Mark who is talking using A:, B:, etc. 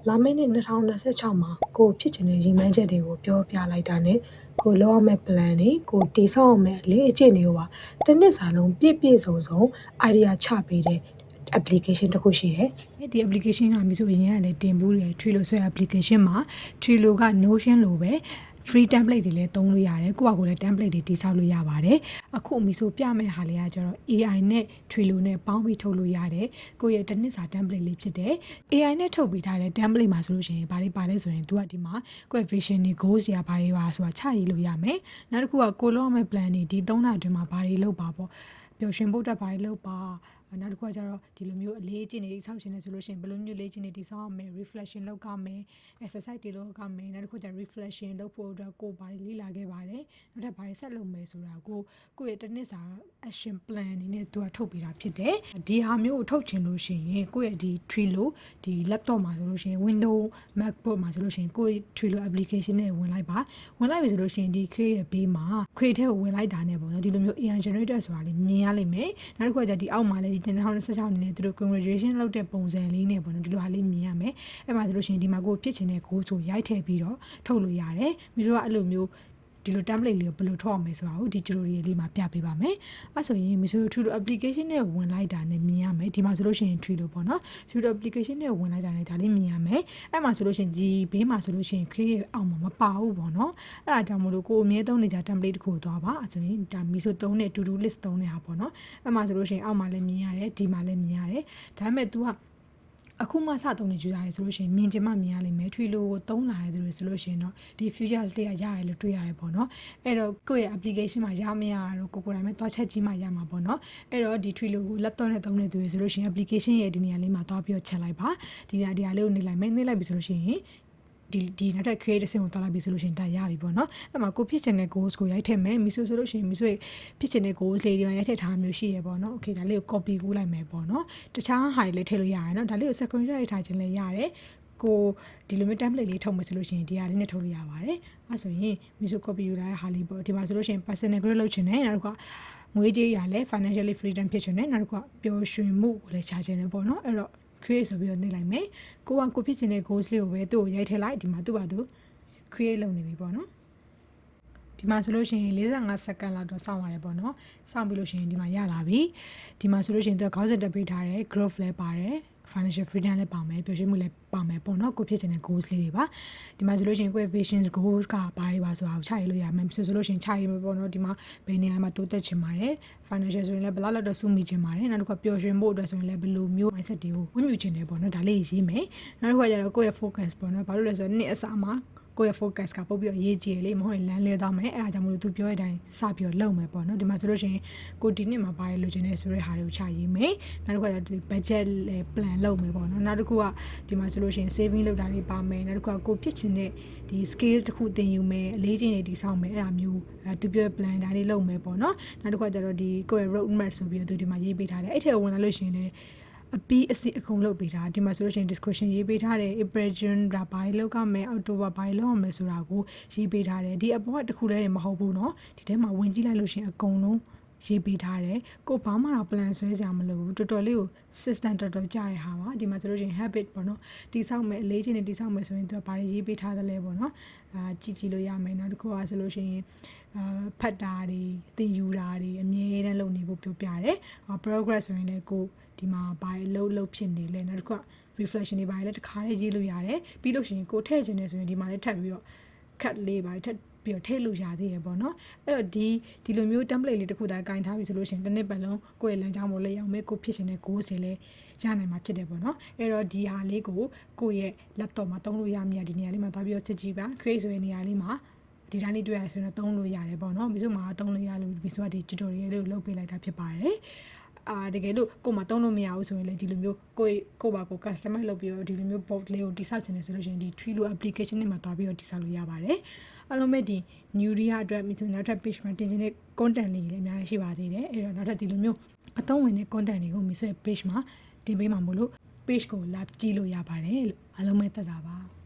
A: လာမယ့်နှစ်2026မှာကိုဖြစ်ချင်တဲ့ရည်မှန်းချက်တွေကိုပြောပြလိုက်တာနဲ့ကိုလောက်ရမယ့် plan တွေကိုတည်ဆောက်အောင်မဲ့အလေးအကျင့်တွေကိုပါတစ်နှစ်စာလုံးပြည့်စုံ idea ချပေးတဲ့ application တစ်ခုရှိတယ်။ဒီ application ကမျိုးဆိုရင်လည်းတင်ဘူးတယ် Trello ဆိုတဲ့ application မှာ Trello က Notion လိုပဲ free template တွေလည်းသုံးလို့ရတယ်ကိုယ့်ဘာကိုလည်း template တွေတည်ဆောက်လို့ရပါတယ်အခုအမီဆိုပြမယ့်ဟာလေးကကျတော့ AI နဲ့ Trello နဲ့ပေါင်းပြီးထုတ်လို့ရတယ်ကိုယ့်ရဲ့တစ်နှစ်စာ template လေးဖြစ်တယ် AI နဲ့ထုတ်ပေးထားတဲ့ template မှာဆိုလို့ရှိရင်ဘာတွေပါလဲဆိုရင် तू ကဒီမှာကိုယ့် vision တွေ goals တွေဘာတွေပါဆိုတာချရေးလို့ရမယ်နောက်တစ်ခုကကိုလုံးမဲ့ plan တွေဒီ3လအတွင်းမှာဘာတွေလုပ်ပါပေါ့ပျော်ရွှင်ဖို့တက်ဘာတွေလုပ်ပါနောက်တစ်ခုကကျတော့ဒီလိုမျိုးအလေးအကျင့်တွေစောင့်ရှင်နေဆိုလို့ရှိရင်ဘယ်လိုမျိုးလေးကျင့်တွေတည်ဆောက်ရမယ် reflection လုပ်ရမယ် exercise တွေလုပ်ရမယ်နောက်တစ်ခုကျ reflection လုပ်ဖို့အတွက်ကိုဘာတွေလေ့လာခဲ့ပါတယ်နောက်ထပ်ဘာတွေဆက်လုပ်မယ်ဆိုတာကိုယ့်ရဲ့တစ်နှစ်စာ action plan အနေနဲ့သူကထုတ်ပေးတာဖြစ်တယ်ဒီဟာမျိုးကိုထုတ်ချင်လို့ရှိရင်ကိုယ့်ရဲ့ဒီ Trello ဒီ laptop မှာဆိုလို့ရှိရင် Windows MacBook မှာဆိုလို့ရှိရင်ကိုယ့် Trello application နဲ့ဝင်လိုက်ပြီဆိုလို့ရှိရင်ဒီ create ရဲ့ဘေးမှာ create ထဲကိုဝင်လိုက်တာနဲ့ပေါ့နော်ဒီလိုမျိုး AI generator ဆိုတာလေးမြင်ရလိမ့်မယ်နောက်တစ်ခုကကျဒီအောက်မှာလည်းဒီ2026အနေနဲ့သူတို့ congratulation လုပ်တဲ့ပုံစံလေးနဲ့ပေါ့နော်ဒီလိုဟာလေးမြင်ရမယ်အဲ့မှာဆိုလို့ရှိရင်ဒီမှာကိုဖြစ်ချင်တဲ့ goal ဆိုရိုက်ထည့်ပြီးတော့ထုတ်လို့ရတယ်မျိုးတို့ကအဲ့လိုမျိုးဒီလို template လေးကိုဘယ်လိုထုတ်အောင်မယ်ဆိုတာကိုဒီ tutorial လေးမှာပြပေးပါမယ်အဲ့ဆိုရင် Trello application နဲ့ဝင်လိုက်တာနဲ့မြင်ရမယ်ဒီမှာဆိုလို့ရှိရင် Trello ပေါ့နော် Trello application နဲ့ဝင်လိုက်တာနဲ့ဒါလေးမြင်ရမယ်အဲ့မှာဆိုလို့ရှိရင်ဒီဘေးမှာဆိုလို့ရှိရင် create အောင်မှာမပါဘူးပေါ့နော်အဲ့ဒါကြောင့်မို့လို့ကိုအမြဲသုံးနေကြ template တစ်ခုကိုသွားပါအဲ့ဆိုရင်ဒါမီဆိုသုံးတဲ့ to do list သုံးတဲ့ဟာပေါ့နော်အဲ့မှာဆိုလို့ရှိရင်အောက်မှာလည်းမြင်ရတယ်ဒီမှာလည်းမြင်ရတယ်ဒါပေမဲ့ तू ကအခုမှစသုံးနေကြရတယ်ဆိုလို့ရှိရင်မြင်ချင်မှမြင်ရလိမ့်မယ် Trello ကိုသုံးလာရတဲ့သူတွေဆိုလို့ရှိရင်တော့ဒီ features လေးကရတယ်လို့တွေ့ရတယ်ပေါ့နော်အဲ့တော့ကိုယ့်ရဲ့ application မှာရမရတော့ကိုယ်တိုင်ပဲသွားချက်ကြီးမှရမှာပေါ့နော်အဲ့တော့ဒီ Trello ကို laptop နဲ့သုံးနေသူတွေဆိုလို့ရှိရင် application ရဲ့ဒီနေရာလေးမှာသွားပြီးတော့ချက်လိုက်ပါဒီဟာလေးကိုနေလိုက်မယ်နေလိုက်ပြီဆိုလို့ရှိရင်ဒီနောက်ထပ် create ဆင့်ကိုတွားလိုက်ပြီဆိုလို့ရှိရင်ဒါရပြီပေါ့နော်အဲ့မှာကိုဖြစ်ချင်တဲ့ goals ကိုရိုက်ထည့်မယ်မီဆိုလို့ရှိရင်မီဆိုဖြစ်ချင်တဲ့ goals လေးတွေရိုက်ထည့်ထားမျိုးရှိရပေါ့နော် okay ဒါလေးကို copy ကူးလိုက်မယ်ပေါ့နော်တခြားဟာတွေလည်းထည့်လို့ရတယ်နော်ဒါလေးကို screenshot ရိုက်ထားခြင်းလည်းရတယ်ကိုဒီလိုမျိုး template လေးထုတ်မယ်ဆိုလို့ရှိရင်ဒီဟာလေးနဲ့ထုတ်လို့ရပါတယ်အဲ့ဆိုရင်မီဆို copy ယူလာတဲ့ဟာလေးပေါ့ဒီမှာဆိုလို့ရှိရင် personal growth လုပ်ချင်တယ်နောက်တစ်ခါငွေကြေးရလဲ financially freedom ဖြစ်ချင်တယ်နောက်တစ်ခါပျော်ရွှင်မှုကိုလည်းချချင်တယ်ပေါ့နော်အဲ့တော့create ဆိုပြီးတော့နေလိုက်မယ်ကိုဖြစ်ချင်တဲ့ goals လေးကိုပဲသူ့ကိုရိုက်ထည့်လိုက်ဒီမှာသူ့ဘာသူ create လုပ်နေပြီပေါ့နော်ဒီမှာဆိုလို့ရှိရင်45စက္ကန့်လောက်တော့စောင့်ရတယ်ပေါ့နော်စောင့်ပြီးလို့ရှိရင်ဒီမှာရလာပြီဒီမှာဆိုလို့ရှိရင်သူကခေါင်းစဉ်တက်ပေးထားတယ် growth လည်းပါတယ် financial freedom လည်းပါမယ်ပျော်ရွှင်မှုလည်းပါမယ်ပေါ့နော်ကိုဖြစ်ချင်တဲ့ goals လေးတွေပါဒီမှာဆိုလို့ရှိရင်ကိုယ့် vision goals ကဘာတွေပါဆိုတာကိုချရေးလို့ရမယ်ဆိုလို့ရှိရင်ချရေးမယ်ပေါ့နော်ဒီမှာဘယ်နေရာမှာတိုးတက်ချင်ပါတယ် financial ဆိုရင်လည်းဘယ်လောက်တော့စုမိချင်ပါတယ်နောက်တစ်ခါပျော်ရွှင်ဖို့အတွက်ဆိုရင်လည်းဘယ်လိုမျိုး mindset တွေကိုဝှမြူချင်တယ်ပေါ့နော်ဒါလေးရေးမယ်နောက်တစ်ခါကျတော့ကိုယ့်ရဲ့ focus ပေါ့နော်ဘာလို့လဲဆိုတော့နှစ်အစမှာကိုယ့်ရဲ့ focus ကပုတ်ပြီးတော့ရေးကြည့်လေမဟုတ်ရင်လမ်းလွဲသွားမယ်အဲ့ဒါကြောင့်မလို့သူပြောတဲ့အတိုင်းစပြီးတော့လုပ်မယ်ပေါ့နော်ဒီမှာဆိုလို့ရှိရင်ကိုဒီနှစ်မှာပါရလိုချင်တဲ့ဆိုတဲ့ဟာတွေကိုချရေးမယ်နောက်တစ်ခါကျဒီ budget လည်း plan လုပ်မယ်ပေါ့နော်နောက်တစ်ခုကဒီမှာဆိုလို့ရှိရင် saving လုပ်တာတွေပါမယ်နောက်တစ်ခုကကိုဖြစ်ချင်တဲ့ဒီ scale တစ်ခုသင်ယူမယ်အလေးချင်းတွေတည်ဆောက်မယ်အဲ့ဒါမျိုးသူပြော plan ဒါလေးလုပ်မယ်ပေါ့နော်နောက်တစ်ခါကျတော့ဒီကိုယ့်ရဲ့ road map ဆိုပြီးတော့သူဒီမှာရေးပေးထားတယ်အဲ့ထဲကိုဝင်လာလို့ရှိရင်လည်းအပီးအစီအကုန်လုပ်ပေးထားဒီမှာဆိုလို့ရှိရင် description ရေးပေးထားတယ် April June ဒါဘာတွေလောက်ရမယ် October ဘာတွေလောက်ရမယ်ဆိုတာကိုရေးပေးထားတယ်ဒီအပေါ်ကတစ်ခုလည်းမဟုတ်ဘူးเนาะဒီထဲမှာဝင်ကြည့်လိုက်လို့ရှိရင်အကုန်လုံးရေးပေးထားတယ်ကိုဘာမှတော့ plan ဆွဲစရာမလိုဘူးတော်တော်လေးကို system တော်တော်ကြတဲ့ဟာပါဒီမှာဆိုလို့ရှိရင် habit ပေါ့နော်တိဆောက်မယ်အလေးချင်းတွေတိဆောက်မယ်ဆိုရင်သူကဘာတွေရေးပေးထားသလဲပေါ့နော်ကြည့်လို့ရမယ်နောက်တစ်ခုကဆိုလို့ရှိရင်ဖတ်တာတွေသင်ယူတာတွေအမြဲတမ်းလုပ်နေဖို့ပြောပြတယ် progress ဆိုရင်လည်းကိုဒီမှာဘာလုပ်ဖြစ်နေလဲနောက်တစ်ခုက reflection တွေဘာလဲတခါလေးရေးလို့ရတယ်ပြီးလို့ရှိရင်ကိုထည့်ခြင်းနေဆိုရင်ဒီမှာလည်းထပ်ပြီးတော့ cut လေးပါထပ်ပြီးတော့ထည့်လို့ရသေးရပေါ့နော်အဲ့တော့ဒီလိုမျိုး template လေးတစ်ခုတည်းကင်ထားပြီဆိုလို့ရှိရင်တစ်နှစ်ပတ်လုံးကိုယ့်ရဲ့လမ်းကြောင်းပေါ်လေးရောက်မယ်ကိုဖြစ်ချင်တဲ့ goals တွေလည်းရနိုင်မှာဖြစ်တယ်ပေါ့နော်အဲ့တော့ဒီဟာလေးကိုကိုယ့်ရဲ့ laptop မှာသုံးလို့ရမြဒီနေရာလေးမှာသွားပြီးတော့စစ်ကြည့်ပါ create ဆိုတဲ့နေရာလေးမှာဒီတိုင်းလေးတွေ့ရဆိုရင်တော့သုံးလို့ရတယ်ပေါ့နော်ပြီးဆိုမှသုံးလို့ရလို့ပြီးဆိုတော့ဒီ tutorial လေးကိုလုပ်ပေးလိုက်တာဖြစ်ပါတယ်တကယ်လို့ကိုမတုံးလို့မရဘူးဆိုရင်လည်းဒီလိုမျိုးကိုဘာကို customize လုပ်ပြီးတော့ဒီလိုမျိုး board လေးကိုတိစောက်ချင်တယ်ဆိုလို့ရှိရင်ဒီ Trello application နဲ့မှာတွားပြီးတော့တိစောက်လို့ရပါတယ်အားလုံးပဲဒီ new year အတွက်မိဆိုနောက်ထပ် page မှာတင်ခြင်းတဲ့ content လေးတွေလည်းအများကြီးရှိပါသေးတယ်အဲ့တော့နောက်ထပ်ဒီလိုမျိုးအသုံးဝင်တဲ့ content တွေကိုမိဆိုရဲ့ page မှာတင်ပေးမှာမို့လို့ page ကိုလာကြည့်လို့ရပါတယ်လို့အားလုံးပဲသက်သာပါ